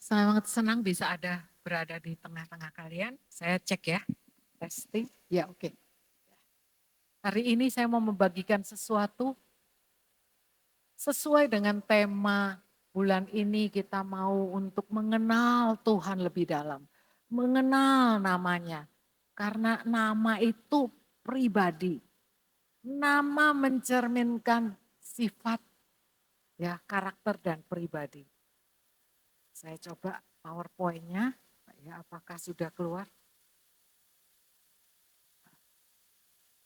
Sangat senang bisa berada di tengah-tengah kalian. Saya cek ya, testing. Ya oke. Hari ini saya mau membagikan sesuatu sesuai dengan tema bulan ini kita mau untuk mengenal Tuhan lebih dalam. Mengenal namanya. Karena nama itu pribadi. Nama mencerminkan sifat ya karakter dan pribadi. Saya coba PowerPoint-nya. Ya, apakah sudah keluar?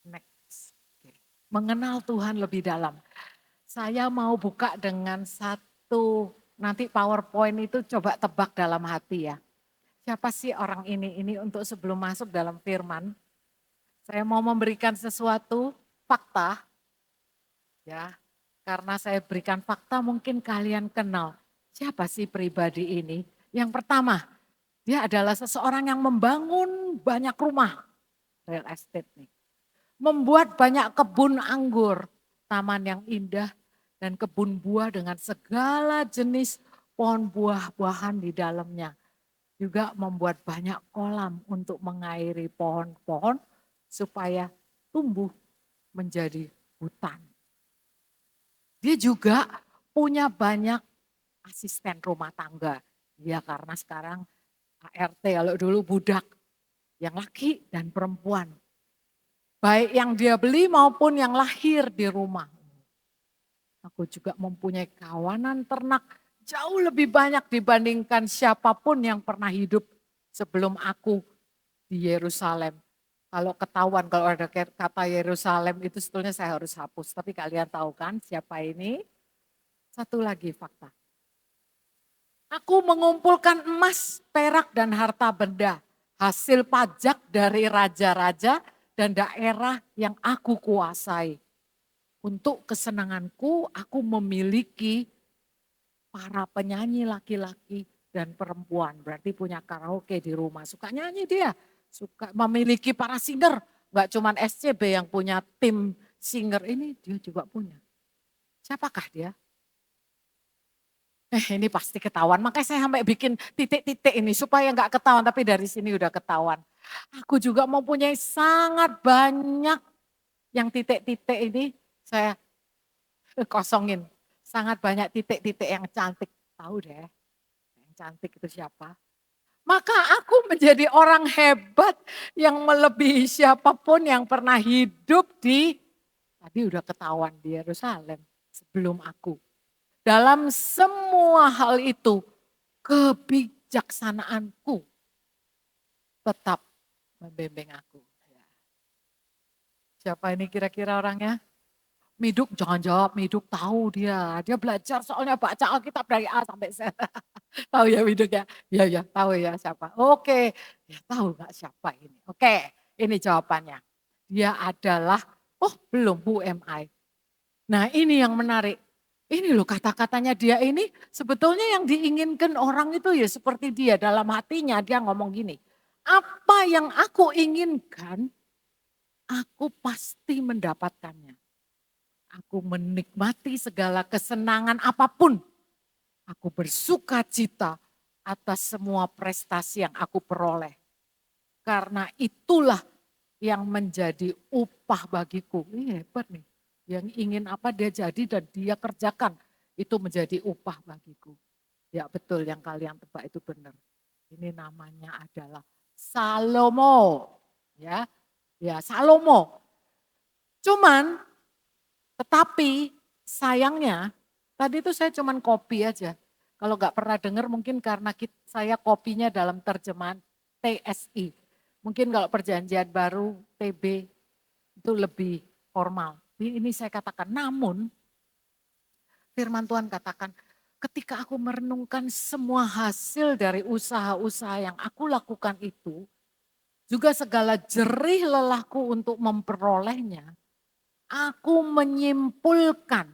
Next. Oke. Mengenal Tuhan lebih dalam. Saya mau buka dengan satu, nanti PowerPoint itu coba tebak dalam hati ya. Siapa sih orang ini? Ini untuk sebelum masuk dalam firman. Saya mau memberikan sesuatu fakta ya. Karena saya berikan fakta mungkin kalian kenal. Siapa sih pribadi ini? Yang pertama, dia adalah seseorang yang membangun banyak rumah. Real estate nih. Membuat banyak kebun anggur, taman yang indah, dan kebun buah dengan segala jenis pohon buah-buahan di dalamnya. Juga membuat banyak kolam untuk mengairi pohon-pohon supaya tumbuh menjadi hutan. Dia juga punya banyak asisten rumah tangga. Ya karena sekarang ART, kalau dulu budak, yang laki dan perempuan. Baik yang dia beli maupun yang lahir di rumah. Aku juga mempunyai kawanan ternak jauh lebih banyak dibandingkan siapapun yang pernah hidup sebelum aku di Yerusalem. Kalau ketahuan, kalau ada kata Yerusalem itu sebetulnya saya harus hapus. Tapi kalian tahu kan siapa ini? Satu lagi fakta. Aku mengumpulkan emas, perak, dan harta benda. Hasil pajak dari raja-raja dan daerah yang aku kuasai. Untuk kesenanganku, aku memiliki para penyanyi laki-laki dan perempuan. Berarti punya karaoke di rumah. Suka nyanyi dia. Suka memiliki para singer. Enggak cuma SCB yang punya tim singer ini, dia juga punya. Siapakah dia? Ini pasti ketahuan. Makanya saya sampai bikin titik-titik ini supaya enggak ketahuan. Tapi dari sini udah ketahuan. Aku juga mempunyai sangat banyak yang titik-titik ini saya kosongin. Sangat banyak titik-titik yang cantik. Tahu deh, yang cantik itu siapa? Maka aku menjadi orang hebat yang melebihi siapapun yang pernah hidup tadi udah ketahuan di Yerusalem sebelum aku. Dalam semua hal itu, kebijaksanaanku tetap membimbing aku. Siapa ini kira-kira orangnya? Miduk jangan jawab, Miduk tahu dia. Dia belajar soalnya baca Alkitab dari A sampai Z. Tahu ya Miduk ya? Iya ya, tahu ya siapa. Oke, ya tahu nggak siapa ini. Oke, ini jawabannya. Dia adalah, oh belum, who am I? Nah ini yang menarik. Ini loh kata-katanya dia ini sebetulnya yang diinginkan orang itu ya seperti dia. Dalam hatinya dia ngomong gini, apa yang aku inginkan, aku pasti mendapatkannya. Aku menikmati segala kesenangan apapun. Aku bersuka cita atas semua prestasi yang aku peroleh. Karena itulah yang menjadi upah bagiku. Ini hebat nih. Yang ingin apa dia jadi dan dia kerjakan. Itu menjadi upah bagiku. Ya betul yang kalian tebak itu benar. Ini namanya adalah Salomo. Ya Salomo. Cuman tetapi sayangnya tadi itu saya cuman copy aja. Kalau nggak pernah dengar mungkin karena saya kopinya dalam terjemahan TSI. Mungkin kalau perjanjian baru TB itu lebih formal. Ini saya katakan, namun firman Tuhan katakan, ketika aku merenungkan semua hasil dari usaha-usaha yang aku lakukan itu, juga segala jerih lelahku untuk memperolehnya, aku menyimpulkan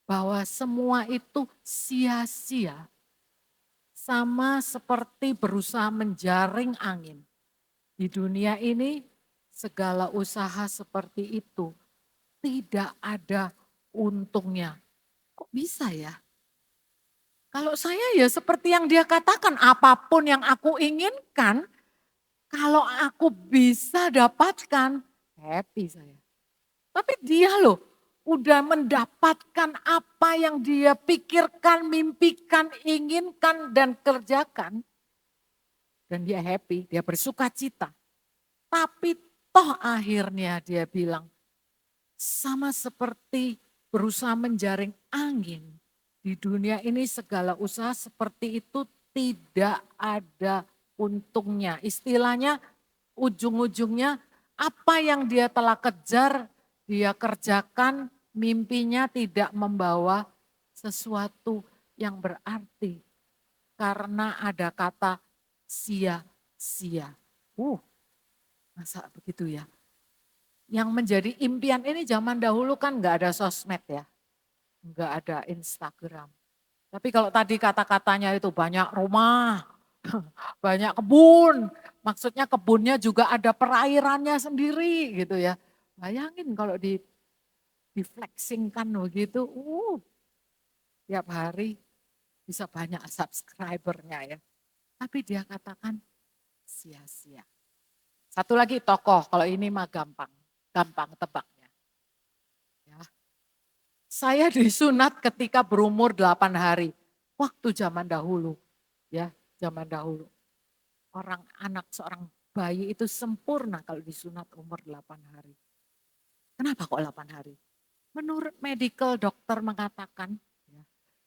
bahwa semua itu sia-sia. Sama seperti berusaha menjaring angin. Di dunia ini segala usaha seperti itu tidak ada untungnya. Kok bisa ya? Kalau saya ya seperti yang dia katakan, apapun yang aku inginkan, kalau aku bisa dapatkan, happy saya. Tapi dia loh, udah mendapatkan apa yang dia pikirkan, mimpikan, inginkan, dan kerjakan. Dan dia happy, dia bersuka cita. Tapi toh akhirnya dia bilang, sama seperti berusaha menjaring angin. Di dunia ini segala usaha seperti itu tidak ada untungnya. Istilahnya ujung-ujungnya apa yang dia telah kejar, dia kerjakan, mimpinya tidak membawa sesuatu yang berarti. Karena ada kata sia-sia. Masa begitu ya? Yang menjadi impian ini zaman dahulu kan nggak ada sosmed ya, nggak ada Instagram. Tapi kalau tadi kata-katanya itu banyak rumah, banyak kebun, maksudnya kebunnya juga ada perairannya sendiri gitu ya. Bayangin kalau di-flexingkan begitu, tiap hari bisa banyak subscribernya ya. Tapi dia katakan sia-sia. Satu lagi tokoh, kalau ini mah gampang, gampang tebaknya. Ya. Saya disunat ketika berumur 8 hari, waktu zaman dahulu. Ya, zaman dahulu. Orang anak seorang bayi itu sempurna kalau disunat umur 8 hari. Kenapa kok 8 hari? Menurut medical dokter mengatakan, ya,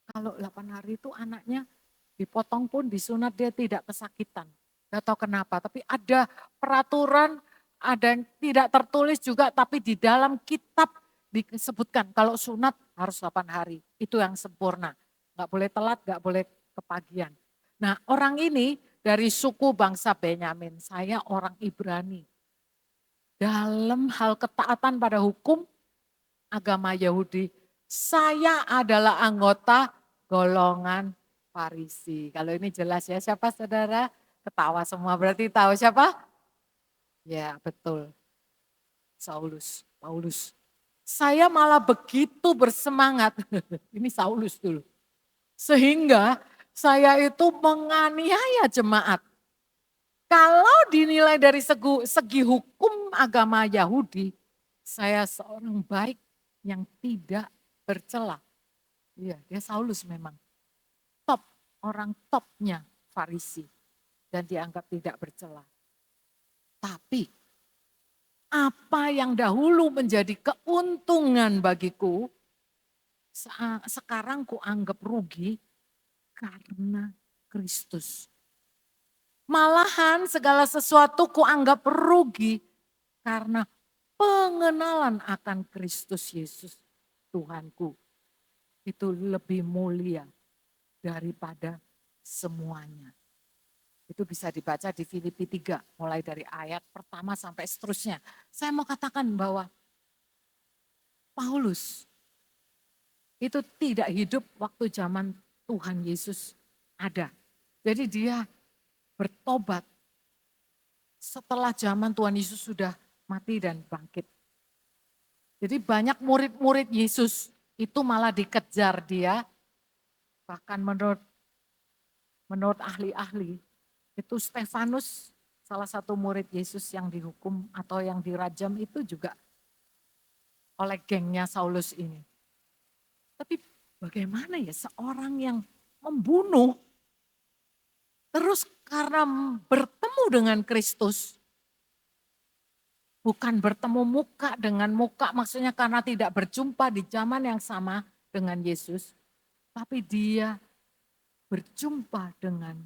kalau 8 hari itu anaknya dipotong pun disunat dia tidak kesakitan. Gak tahu kenapa, tapi ada peraturan, ada yang tidak tertulis juga, tapi di dalam kitab disebutkan kalau sunat harus 8 hari. Itu yang sempurna. Gak boleh telat, gak boleh kepagian. Nah orang ini dari suku bangsa Benyamin, saya orang Ibrani. Dalam hal ketaatan pada hukum agama Yahudi, saya adalah anggota golongan Farisi. Kalau ini jelas ya, siapa saudara? Ketawa semua berarti tahu siapa? Ya betul, Paulus. Saya malah begitu bersemangat, ini Saulus dulu. Sehingga saya itu menganiaya jemaat. Kalau dinilai dari segi hukum agama Yahudi, saya seorang baik yang tidak bercela. Iya, dia Saulus memang. Top, orang topnya Farisi. Dan dianggap tidak bercela. Tapi apa yang dahulu menjadi keuntungan bagiku, sekarang ku anggap rugi karena Kristus. Malahan segala sesuatu ku anggap rugi karena pengenalan akan Kristus Yesus Tuhanku. Itu lebih mulia daripada semuanya. Itu bisa dibaca di Filipi 3, mulai dari ayat pertama sampai seterusnya. Saya mau katakan bahwa Paulus itu tidak hidup waktu zaman Tuhan Yesus ada. Jadi dia bertobat setelah zaman Tuhan Yesus sudah mati dan bangkit. Jadi banyak murid-murid Yesus itu malah dikejar dia, bahkan menurut ahli-ahli, itu Stefanus salah satu murid Yesus yang dihukum atau yang dirajam itu juga oleh gengnya Saulus ini. Tapi bagaimana ya seorang yang membunuh, terus karena bertemu dengan Kristus, bukan bertemu muka dengan muka, maksudnya karena tidak berjumpa di zaman yang sama dengan Yesus, tapi dia berjumpa dengan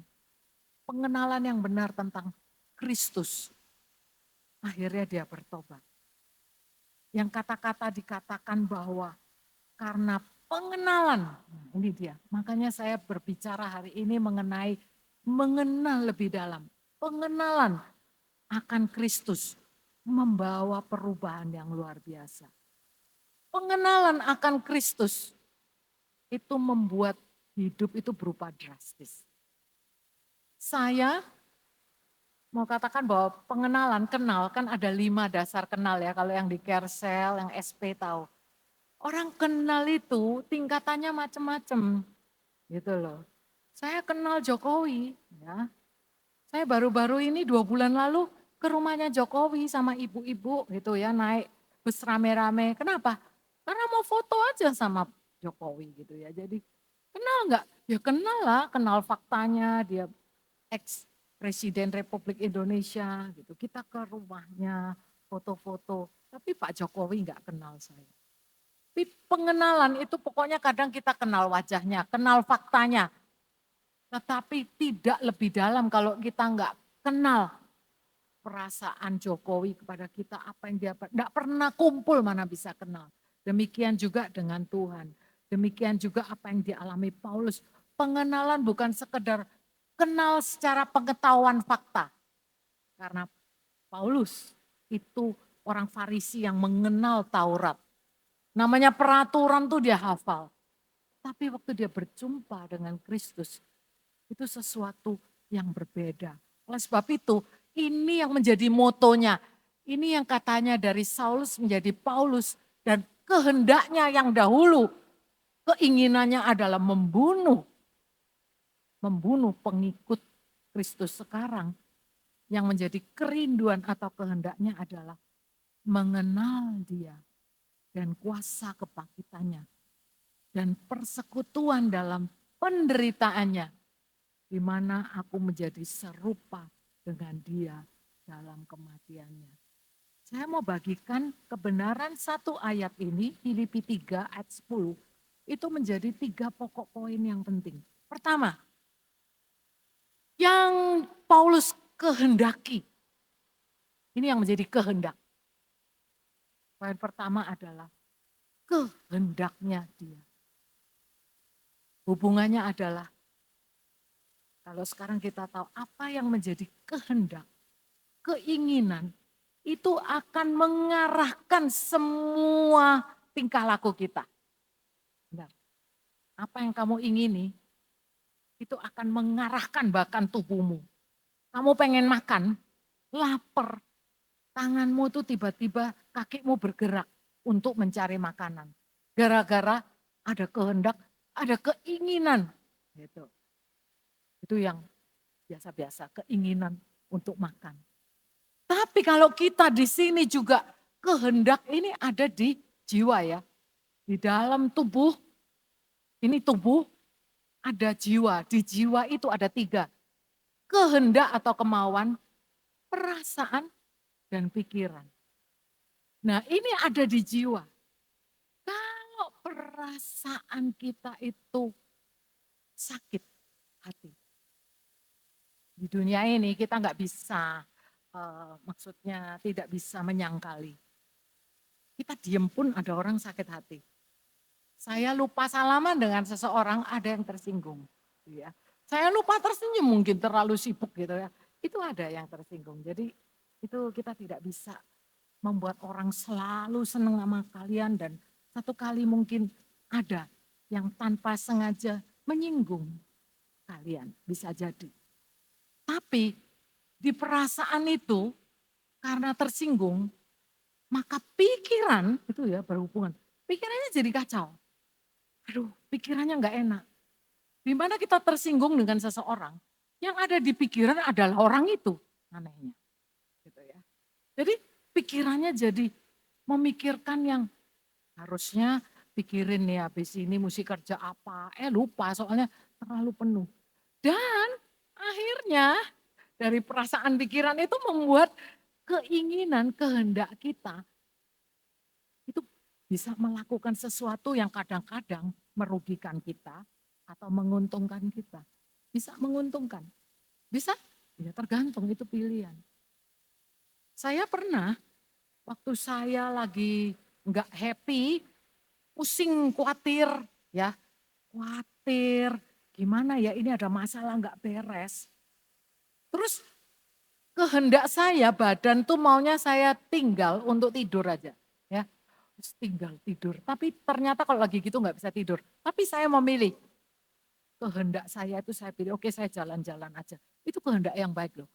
pengenalan yang benar tentang Kristus. Akhirnya dia bertobat. Yang kata-kata dikatakan bahwa karena pengenalan, ini dia. Makanya saya berbicara hari ini mengenai mengenal lebih dalam. Pengenalan akan Kristus membawa perubahan yang luar biasa. Pengenalan akan Kristus itu membuat hidup itu berupa drastis. Saya mau katakan bahwa pengenalan, kenal kan ada 5 dasar kenal ya. Kalau yang di Kersel, yang SP tahu. Orang kenal itu tingkatannya macam-macam. gitu loh. Saya kenal Jokowi, ya. Saya baru-baru ini 2 bulan lalu ke rumahnya Jokowi sama ibu-ibu gitu ya, naik bus rame-rame. Kenapa? Karena mau foto aja sama Jokowi gitu ya. Jadi kenal nggak? Ya kenal lah, kenal faktanya, dia ex Presiden Republik Indonesia gitu. Kita ke rumahnya, foto-foto. Tapi Pak Jokowi nggak kenal saya. Tapi pengenalan itu pokoknya kadang kita kenal wajahnya, kenal faktanya. Tetapi tidak lebih dalam kalau kita nggak kenal perasaan Jokowi kepada kita, apa yang dia enggak pernah kumpul mana bisa kenal. Demikian juga dengan Tuhan. Demikian juga apa yang dialami Paulus. Pengenalan bukan sekedar kenal secara pengetahuan fakta. Karena Paulus itu orang Farisi yang mengenal Taurat. Namanya peraturan tuh dia hafal. Tapi waktu dia berjumpa dengan Kristus, itu sesuatu yang berbeda. Oleh sebab itu, ini yang menjadi motonya. Ini yang katanya dari Saulus menjadi Paulus. Dan kehendaknya yang dahulu, keinginannya adalah membunuh pengikut Kristus sekarang. Yang menjadi kerinduan atau kehendaknya adalah mengenal dia dan kuasa kebangkitannya. Dan persekutuan dalam penderitaannya, di mana aku menjadi serupa dengan dia dalam kematiannya. Saya mau bagikan kebenaran satu ayat ini, Filipi 3 ayat 10, itu menjadi 3 pokok poin yang penting. Pertama, yang Paulus kehendaki, ini yang menjadi kehendak. Poin pertama adalah kehendaknya dia. Hubungannya adalah, kalau sekarang kita tahu apa yang menjadi kehendak, keinginan, itu akan mengarahkan semua tingkah laku kita. Benar. Apa yang kamu ingini, itu akan mengarahkan bahkan tubuhmu. Kamu pengen makan, lapar, tanganmu tuh tiba-tiba kakimu bergerak untuk mencari makanan. Gara-gara ada kehendak, ada keinginan. Gitu. Itu yang biasa-biasa, keinginan untuk makan. Tapi kalau kita di sini juga kehendak ini ada di jiwa ya. Di dalam tubuh, ini tubuh ada jiwa. Di jiwa itu ada 3. Kehendak atau kemauan, perasaan, dan pikiran. Nah ini ada di jiwa. Kalau perasaan kita itu sakit hati. Di dunia ini kita nggak bisa, maksudnya tidak bisa menyangkali. Kita diem pun ada orang sakit hati. Saya lupa salaman dengan seseorang, ada yang tersinggung. Ya. Saya lupa tersenyum mungkin terlalu sibuk gitu ya. Itu ada yang tersinggung. Jadi itu kita tidak bisa membuat orang selalu senang sama kalian dan satu kali mungkin ada yang tanpa sengaja menyinggung kalian. Bisa jadi. Tapi di perasaan itu karena tersinggung, maka pikiran itu ya berhubungan. Pikirannya jadi kacau. Aduh, pikirannya nggak enak. Di mana kita tersinggung dengan seseorang, yang ada di pikiran adalah orang itu, anehnya. Gitu ya. Jadi pikirannya jadi memikirkan yang harusnya pikirin nih habis ini mesti kerja apa, lupa soalnya terlalu penuh. Dan akhirnya dari perasaan pikiran itu membuat keinginan, kehendak kita itu bisa melakukan sesuatu yang kadang-kadang merugikan kita atau menguntungkan kita. Bisa menguntungkan. Bisa? Ya tergantung, itu pilihan. Saya pernah waktu saya lagi nggak happy, pusing, khawatir, ya, khawatir, gimana ya ini ada masalah nggak beres. Terus kehendak saya, badan tuh maunya saya tinggal untuk tidur aja, ya, terus tinggal tidur. Tapi ternyata kalau lagi gitu nggak bisa tidur. Tapi saya memilih kehendak saya itu saya pilih, oke saya jalan-jalan aja. Itu kehendak yang baik loh.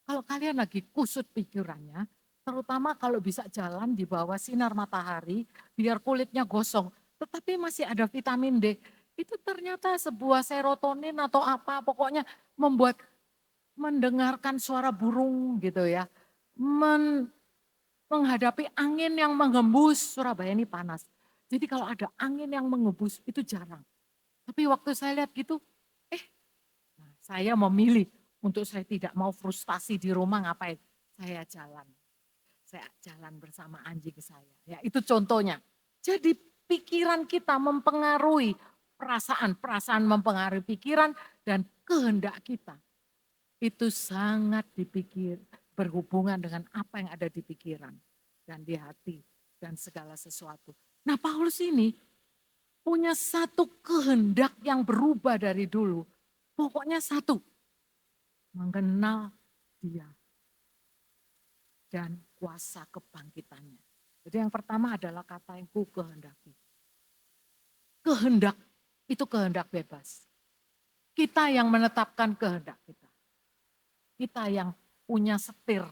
Kalau kalian lagi kusut pikirannya, terutama kalau bisa jalan di bawah sinar matahari, biar kulitnya gosong, tetapi masih ada vitamin D. itu ternyata sebuah serotonin atau apa, pokoknya membuat mendengarkan suara burung gitu ya, menghadapi angin yang menghembus. Surabaya ini panas. Jadi kalau ada angin yang menghembus itu jarang. Tapi waktu saya lihat gitu, eh saya memilih untuk saya tidak mau frustasi di rumah ngapain. Saya jalan. Saya jalan bersama anjing saya. Ya, itu contohnya. Jadi pikiran kita mempengaruhi perasaan, perasaan mempengaruhi pikiran dan kehendak kita. Itu sangat dipikir berhubungan dengan apa yang ada di pikiran dan di hati dan segala sesuatu. Nah, Paulus ini punya satu kehendak yang berubah dari dulu. Pokoknya satu, mengenal dia dan kuasa kebangkitannya. Jadi yang pertama adalah kata yang ku kehendaki. Kehendak itu kehendak bebas. Kita yang menetapkan kehendak kita. Kita yang punya setir,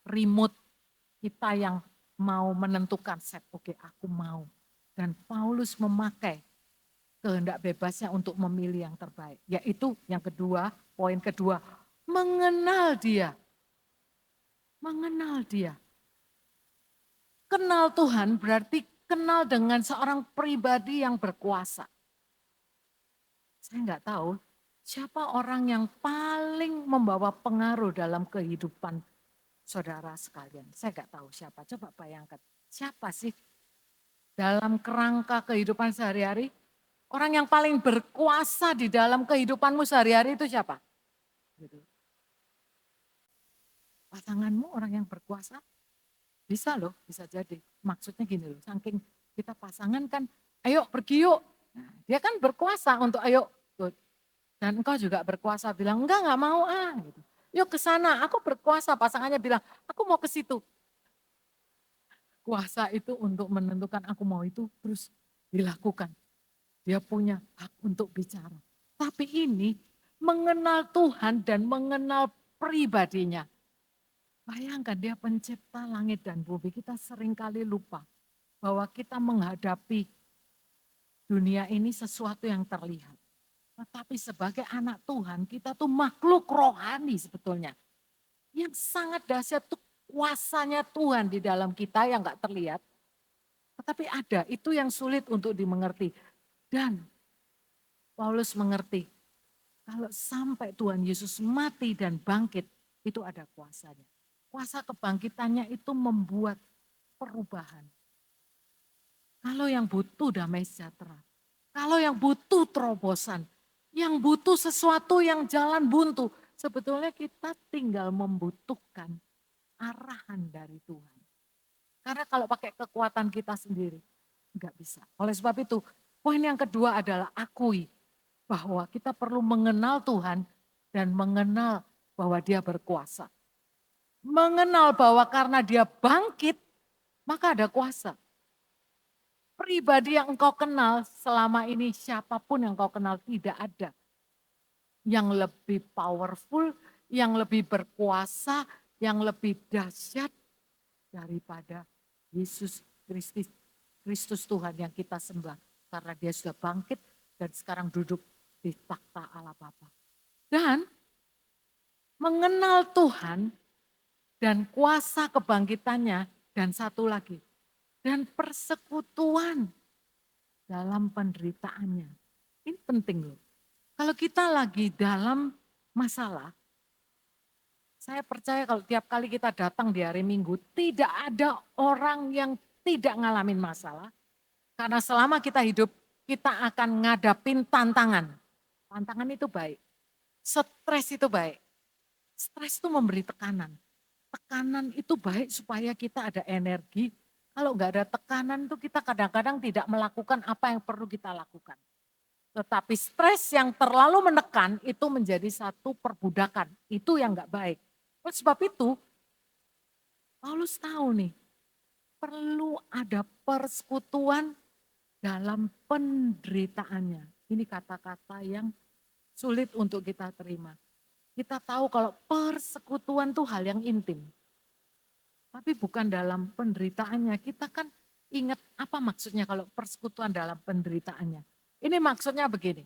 remote. Kita yang mau menentukan set, oke aku mau. Dan Paulus memakai kehendak bebasnya untuk memilih yang terbaik. Yaitu yang kedua, poin kedua, mengenal dia. Mengenal dia. Kenal Tuhan berarti kenal dengan seorang pribadi yang berkuasa. Saya nggak tahu siapa orang yang paling membawa pengaruh dalam kehidupan saudara sekalian. Saya nggak tahu siapa, coba bayangkan. Siapa sih dalam kerangka kehidupan sehari-hari? Orang yang paling berkuasa di dalam kehidupanmu sehari-hari itu siapa? Gitu. Pasanganmu orang yang berkuasa? Bisa loh, bisa jadi. Maksudnya gini loh, saking kita pasangan kan, ayo pergi yuk. Nah, dia kan berkuasa untuk ayo. Dan engkau juga berkuasa bilang, enggak mau gitu. Yuk ke sana, aku berkuasa. Pasangannya bilang, aku mau ke situ. Kuasa itu untuk menentukan aku mau itu terus dilakukan. Dia punya hak untuk bicara. Tapi ini mengenal Tuhan dan mengenal pribadinya. Bayangkan dia pencipta langit dan bumi. Kita seringkali lupa bahwa kita menghadapi dunia ini sesuatu yang terlihat. Tetapi sebagai anak Tuhan, kita tuh makhluk rohani sebetulnya. Yang sangat dahsyat tuh kuasanya Tuhan di dalam kita yang gak terlihat. Tetapi ada, itu yang sulit untuk dimengerti. Dan Paulus mengerti, kalau sampai Tuhan Yesus mati dan bangkit, itu ada kuasanya. Kuasa kebangkitannya itu membuat perubahan. Kalau yang butuh damai sejahtera, kalau yang butuh terobosan, yang butuh sesuatu yang jalan buntu, sebetulnya kita tinggal membutuhkan arahan dari Tuhan. Karena kalau pakai kekuatan kita sendiri, enggak bisa. Oleh sebab itu, poin yang kedua adalah akui bahwa kita perlu mengenal Tuhan dan mengenal bahwa dia berkuasa. Mengenal bahwa karena dia bangkit, maka ada kuasa. Pribadi yang engkau kenal selama ini, siapapun yang engkau kenal tidak ada yang lebih powerful, yang lebih berkuasa, yang lebih dahsyat daripada Yesus Kristus, Kristus Tuhan yang kita sembah. Karena dia sudah bangkit dan sekarang duduk di takhta Allah Bapa. Dan mengenal Tuhan dan kuasa kebangkitannya dan satu lagi. Dan persekutuan dalam penderitaannya. Ini penting loh. Kalau kita lagi dalam masalah, saya percaya kalau tiap kali kita datang di hari Minggu, tidak ada orang yang tidak ngalamin masalah. Karena selama kita hidup, kita akan ngadapin tantangan. Tantangan itu baik. Stres itu baik. Stres itu memberi tekanan. Tekanan itu baik supaya kita ada energi. Kalau nggak ada tekanan itu kita kadang-kadang tidak melakukan apa yang perlu kita lakukan. Tetapi stres yang terlalu menekan itu menjadi satu perbudakan. Itu yang nggak baik. Oleh sebab itu, Paulus tahu nih, perlu ada persekutuan dalam penderitaannya. Ini kata-kata yang sulit untuk kita terima. Kita tahu kalau persekutuan itu hal yang intim. Tapi bukan dalam penderitaannya. Kita kan ingat apa maksudnya kalau persekutuan dalam penderitaannya. Ini maksudnya begini,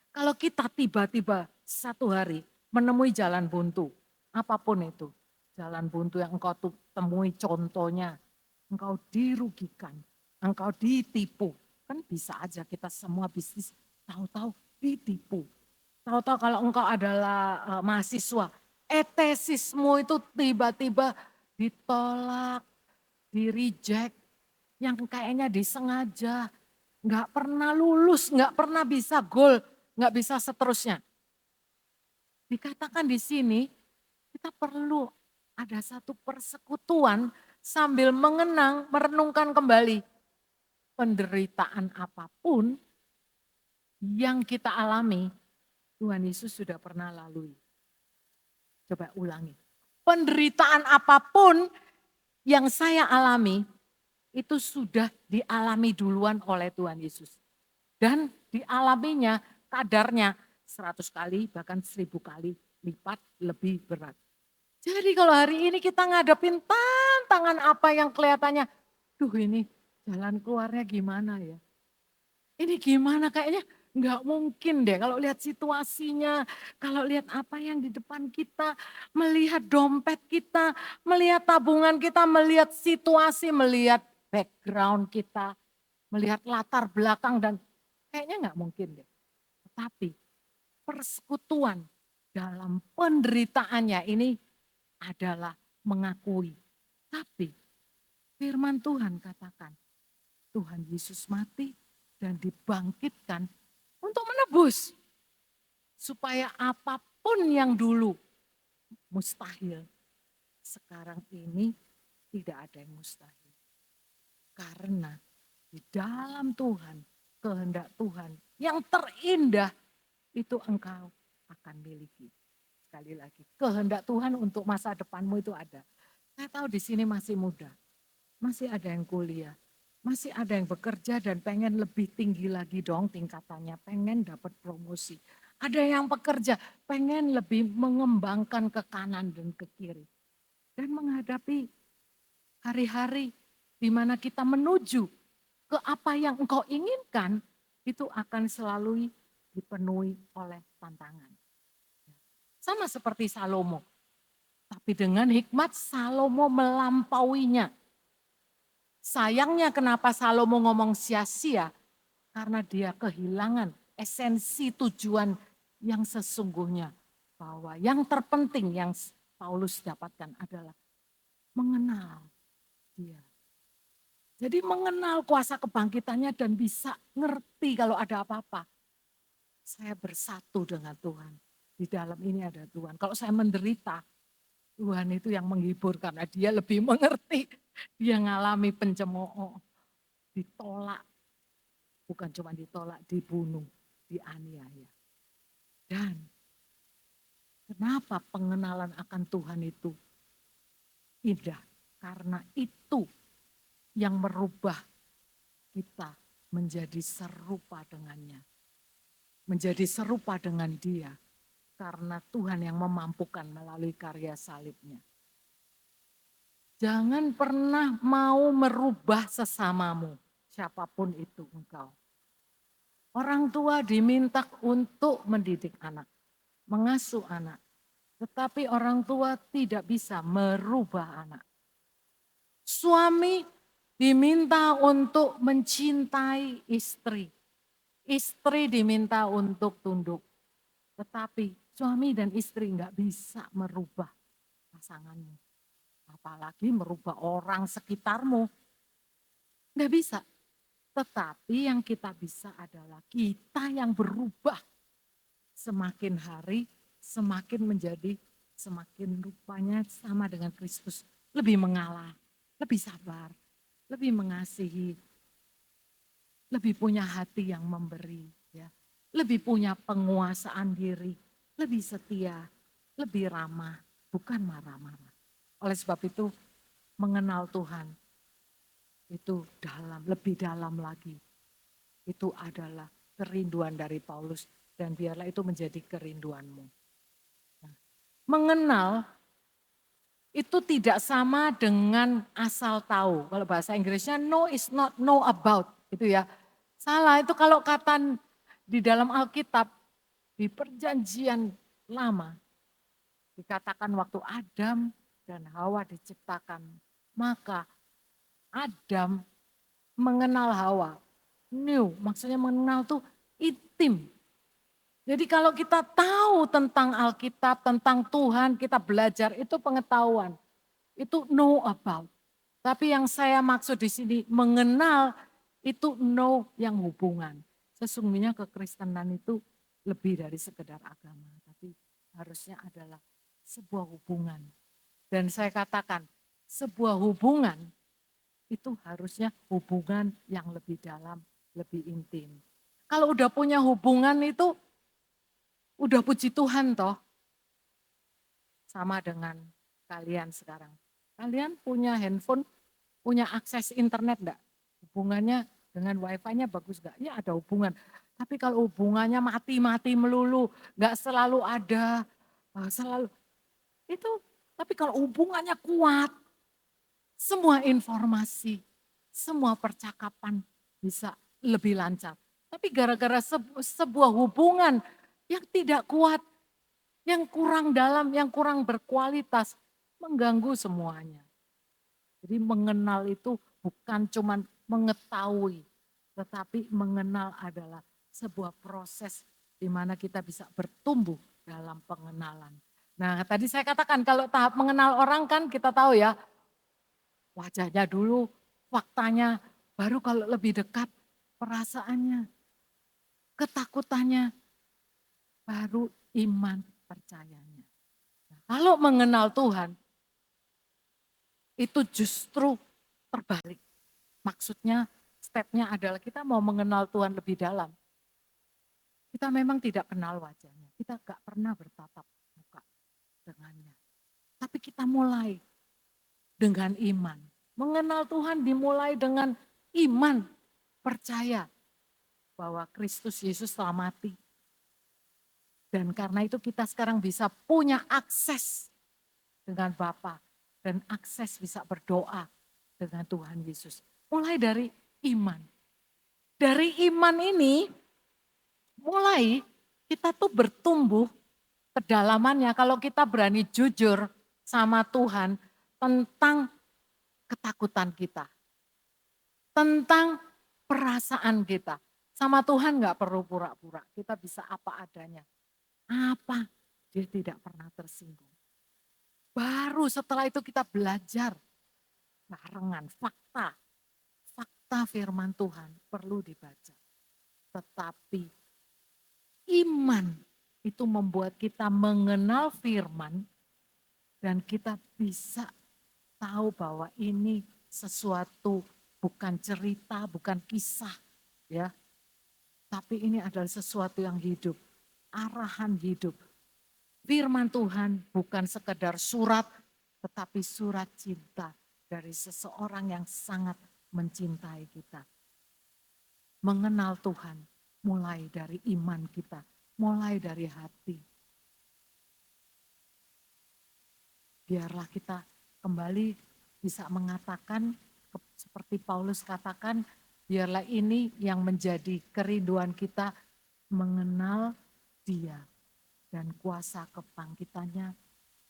kalau kita tiba-tiba satu hari menemui jalan buntu, apapun itu, jalan buntu yang engkau temui contohnya, engkau dirugikan, engkau ditipu. Kan bisa aja kita semua bisnis tahu-tahu ditipu. Tahu-tahu kalau engkau adalah mahasiswa, tesismu itu tiba-tiba ditolak, di-reject, yang kayaknya disengaja, nggak pernah lulus, nggak pernah bisa goal, nggak bisa seterusnya. Dikatakan di sini, kita perlu ada satu persekutuan sambil mengenang, merenungkan kembali penderitaan apapun yang kita alami, Tuhan Yesus sudah pernah lalui. Coba ulangi. Penderitaan apapun yang saya alami, itu sudah dialami duluan oleh Tuhan Yesus. Dan dialaminya kadarnya 100 kali bahkan 1000 kali lipat lebih berat. Jadi kalau hari ini kita ngadepin tantangan apa yang kelihatannya, duh ini jalan keluarnya gimana ya. Ini gimana kayaknya nggak mungkin deh kalau lihat situasinya, kalau lihat apa yang di depan kita, melihat dompet kita, melihat tabungan kita, melihat situasi, melihat background kita, melihat latar belakang dan kayaknya nggak mungkin deh. Tetapi persekutuan dalam penderitaannya ini adalah mengakui. Tapi firman Tuhan katakan, Tuhan Yesus mati dan dibangkitkan untuk menebus. Supaya apapun yang dulu mustahil, sekarang ini tidak ada yang mustahil. Karena di dalam Tuhan, kehendak Tuhan yang terindah itu engkau akan miliki. Sekali lagi, kehendak Tuhan untuk masa depanmu itu ada. Saya tahu di sini masih muda, masih ada yang kuliah, masih ada yang bekerja dan pengen lebih tinggi lagi dong tingkatannya, pengen dapat promosi. Ada yang bekerja, pengen lebih mengembangkan ke kanan dan ke kiri. Dan menghadapi hari-hari di mana kita menuju ke apa yang engkau inginkan, itu akan selalu dipenuhi oleh tantangan. Sama seperti Salomo. Tapi dengan hikmat Salomo melampauinya. Sayangnya kenapa Salomo ngomong sia-sia? Karena dia kehilangan esensi tujuan yang sesungguhnya. Bahwa yang terpenting yang Paulus dapatkan adalah mengenal dia. Jadi mengenal kuasa kebangkitannya dan bisa ngerti kalau ada apa-apa. Saya bersatu dengan Tuhan. Di dalam ini ada Tuhan. Kalau saya menderita, Tuhan itu yang menghibur karena dia lebih mengerti. Dia ngalami pencemooh, ditolak. Bukan cuma ditolak, dibunuh, dianiaya. Dan kenapa pengenalan akan Tuhan itu indah? Karena itu yang merubah kita menjadi serupa dengannya. Menjadi serupa dengan dia. Karena Tuhan yang memampukan melalui karya salibnya. Jangan pernah mau merubah sesamamu, siapapun itu engkau. Orang tua diminta untuk mendidik anak, mengasuh anak. Tetapi orang tua tidak bisa merubah anak. Suami diminta untuk mencintai istri. Istri diminta untuk tunduk. Tetapi suami dan istri nggak bisa merubah pasanganmu. Apalagi merubah orang sekitarmu. Nggak bisa. Tetapi yang kita bisa adalah kita yang berubah. Semakin hari semakin menjadi semakin rupanya sama dengan Kristus. Lebih mengalah, lebih sabar, lebih mengasihi, lebih punya hati yang memberi, ya, lebih punya penguasaan diri, lebih setia, lebih ramah, bukan marah-marah. Oleh sebab itu mengenal Tuhan itu lebih dalam lagi. Itu adalah kerinduan dari Paulus dan biarlah itu menjadi kerinduanmu. Nah, mengenal itu tidak sama dengan asal tahu. Kalau bahasa Inggrisnya know is not know about, gitu ya. Salah, itu kalau kata di dalam Alkitab, di perjanjian lama, dikatakan waktu Adam dan Hawa diciptakan, maka Adam mengenal Hawa. New, maksudnya mengenal tuh intim. Jadi kalau kita tahu tentang Alkitab, tentang Tuhan, kita belajar, itu pengetahuan. Itu know about. Tapi yang saya maksud di sini, mengenal itu know yang hubungan. Sesungguhnya kekristenan itu lebih dari sekedar agama. Tapi harusnya adalah sebuah hubungan. Dan saya katakan, sebuah hubungan itu harusnya hubungan yang lebih dalam, lebih intim. Kalau udah punya hubungan itu, udah puji Tuhan toh, sama dengan kalian sekarang. Kalian punya handphone, punya akses internet enggak? Hubungannya dengan wifi-nya bagus enggak? Ya ada hubungan. Tapi kalau hubungannya mati-mati melulu, enggak selalu ada, selalu itu. Tapi kalau hubungannya kuat, semua informasi, semua percakapan bisa lebih lancar. Tapi gara-gara sebuah hubungan yang tidak kuat, yang kurang dalam, yang kurang berkualitas, mengganggu semuanya. Jadi mengenal itu bukan cuma mengetahui, tetapi mengenal adalah sebuah proses di mana kita bisa bertumbuh dalam pengenalan. Nah tadi saya katakan kalau tahap mengenal orang kan kita tahu ya, wajahnya dulu, faktanya, baru kalau lebih dekat perasaannya, ketakutannya, baru iman percayanya. Nah, kalau mengenal Tuhan, itu justru terbalik. Maksudnya stepnya adalah kita mau mengenal Tuhan lebih dalam. Kita memang tidak kenal wajahnya, kita gak pernah bertatap muka dengannya. Tapi kita mulai dengan iman. Mengenal Tuhan dimulai dengan iman, percaya bahwa Kristus Yesus telah mati. Dan karena itu kita sekarang bisa punya akses dengan Bapa dan akses bisa berdoa dengan Tuhan Yesus. Mulai dari iman. Dari iman ini mulai kita tuh bertumbuh kedalamannya kalau kita berani jujur sama Tuhan tentang ketakutan kita. Tentang perasaan kita. Sama Tuhan nggak perlu pura-pura, kita bisa apa adanya. Apa? Dia tidak pernah tersinggung. Baru setelah itu kita belajar barengan fakta. Fakta firman Tuhan perlu dibaca. Tetapi iman itu membuat kita mengenal firman dan kita bisa tahu bahwa ini sesuatu bukan cerita, bukan kisah, ya. Tapi ini adalah sesuatu yang hidup, arahan hidup. Firman Tuhan bukan sekedar surat, tetapi surat cinta dari seseorang yang sangat mencintai kita. Mengenal Tuhan mulai dari iman kita, mulai dari hati. Biarlah kita kembali bisa mengatakan seperti Paulus katakan, biarlah ini yang menjadi kerinduan kita mengenal Dia dan kuasa kebangkitannya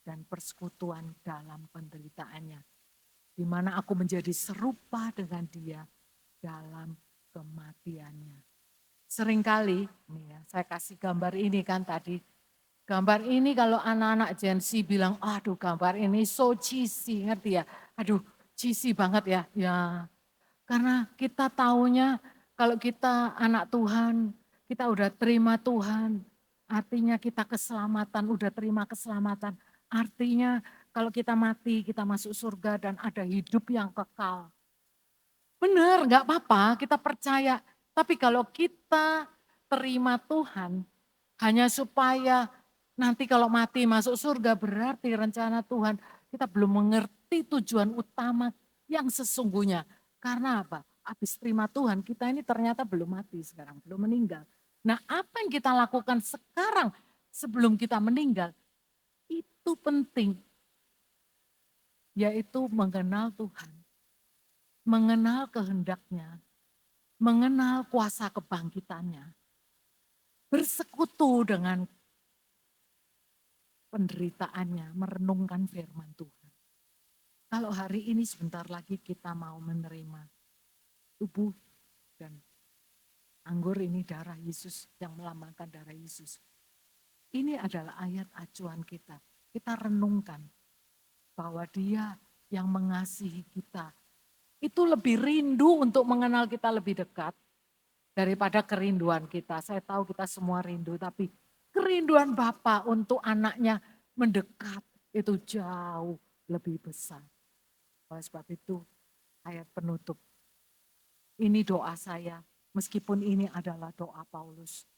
dan persekutuan dalam penderitaannya. Di mana aku menjadi serupa dengan Dia dalam kematiannya. Seringkali, nih ya, saya kasih gambar ini kan tadi. Gambar ini kalau anak-anak Gen Z bilang, aduh gambar ini so cheesy, ngerti ya? Aduh cheesy banget ya. Ya, karena kita taunya kalau kita anak Tuhan, kita udah terima Tuhan, artinya kita keselamatan, udah terima keselamatan. Artinya kalau kita mati, kita masuk surga dan ada hidup yang kekal. Benar, nggak apa-apa, kita percaya. Tapi kalau kita terima Tuhan, hanya supaya nanti kalau mati masuk surga, berarti rencana Tuhan kita belum mengerti tujuan utama yang sesungguhnya. Karena apa? Habis terima Tuhan, kita ini ternyata belum mati sekarang, belum meninggal. Nah apa yang kita lakukan sekarang sebelum kita meninggal, itu penting. Yaitu mengenal Tuhan, mengenal kehendaknya, mengenal kuasa kebangkitannya, bersekutu dengan penderitaannya, merenungkan firman Tuhan. Kalau hari ini sebentar lagi kita mau menerima tubuh dan anggur ini darah Yesus yang melambangkan darah Yesus. Ini adalah ayat acuan kita. Kita renungkan bahwa Dia yang mengasihi kita itu lebih rindu untuk mengenal kita lebih dekat daripada kerinduan kita. Saya tahu kita semua rindu, tapi kerinduan Bapa untuk anaknya mendekat itu jauh lebih besar. Oleh sebab itu ayat penutup. Ini doa saya, meskipun ini adalah doa Paulus.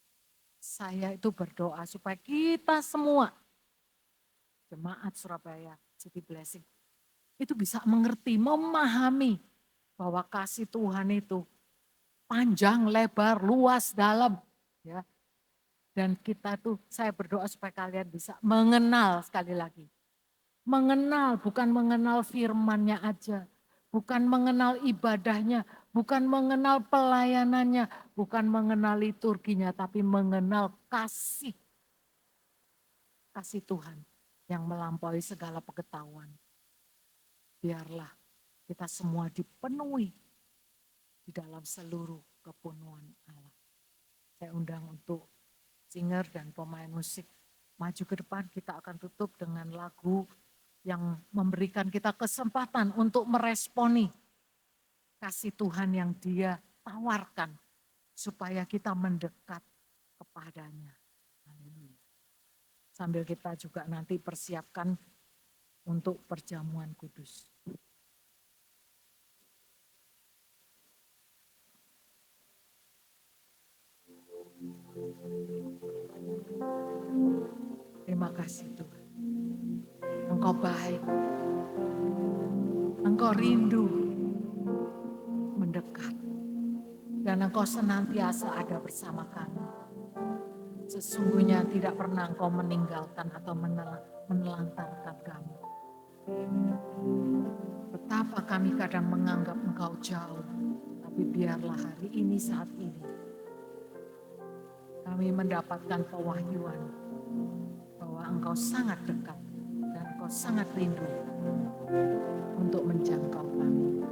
Saya itu berdoa supaya kita semua, jemaat Surabaya, City Blessing, itu bisa mengerti, memahami bahwa kasih Tuhan itu panjang, lebar, luas, dalam. Ya. Dan kita tuh, saya berdoa supaya kalian bisa mengenal sekali lagi. Mengenal, bukan mengenal firman-Nya aja. Bukan mengenal ibadahnya, bukan mengenal pelayanannya, bukan mengenal liturginya, tapi mengenal kasih Tuhan yang melampaui segala pengetahuan. Biarlah kita semua dipenuhi di dalam seluruh kepenuhan Allah. Saya undang untuk singer dan pemain musik maju ke depan. Kita akan tutup dengan lagu yang memberikan kita kesempatan untuk meresponi kasih Tuhan yang Dia tawarkan supaya kita mendekat kepadanya. Haleluya. Sambil kita juga nanti persiapkan untuk perjamuan kudus. Terima kasih Tuhan. Engkau baik. Engkau rindu mendekat. Dan Engkau senantiasa ada bersama kami. Sesungguhnya tidak pernah Engkau meninggalkan atau menelantarkan kami. Betapa kami kadang menganggap Engkau jauh. Tapi biarlah hari ini, saat ini, kami mendapatkan pewahyuan bahwa Engkau sangat dekat dan Engkau sangat rindu untuk menjangkau kami.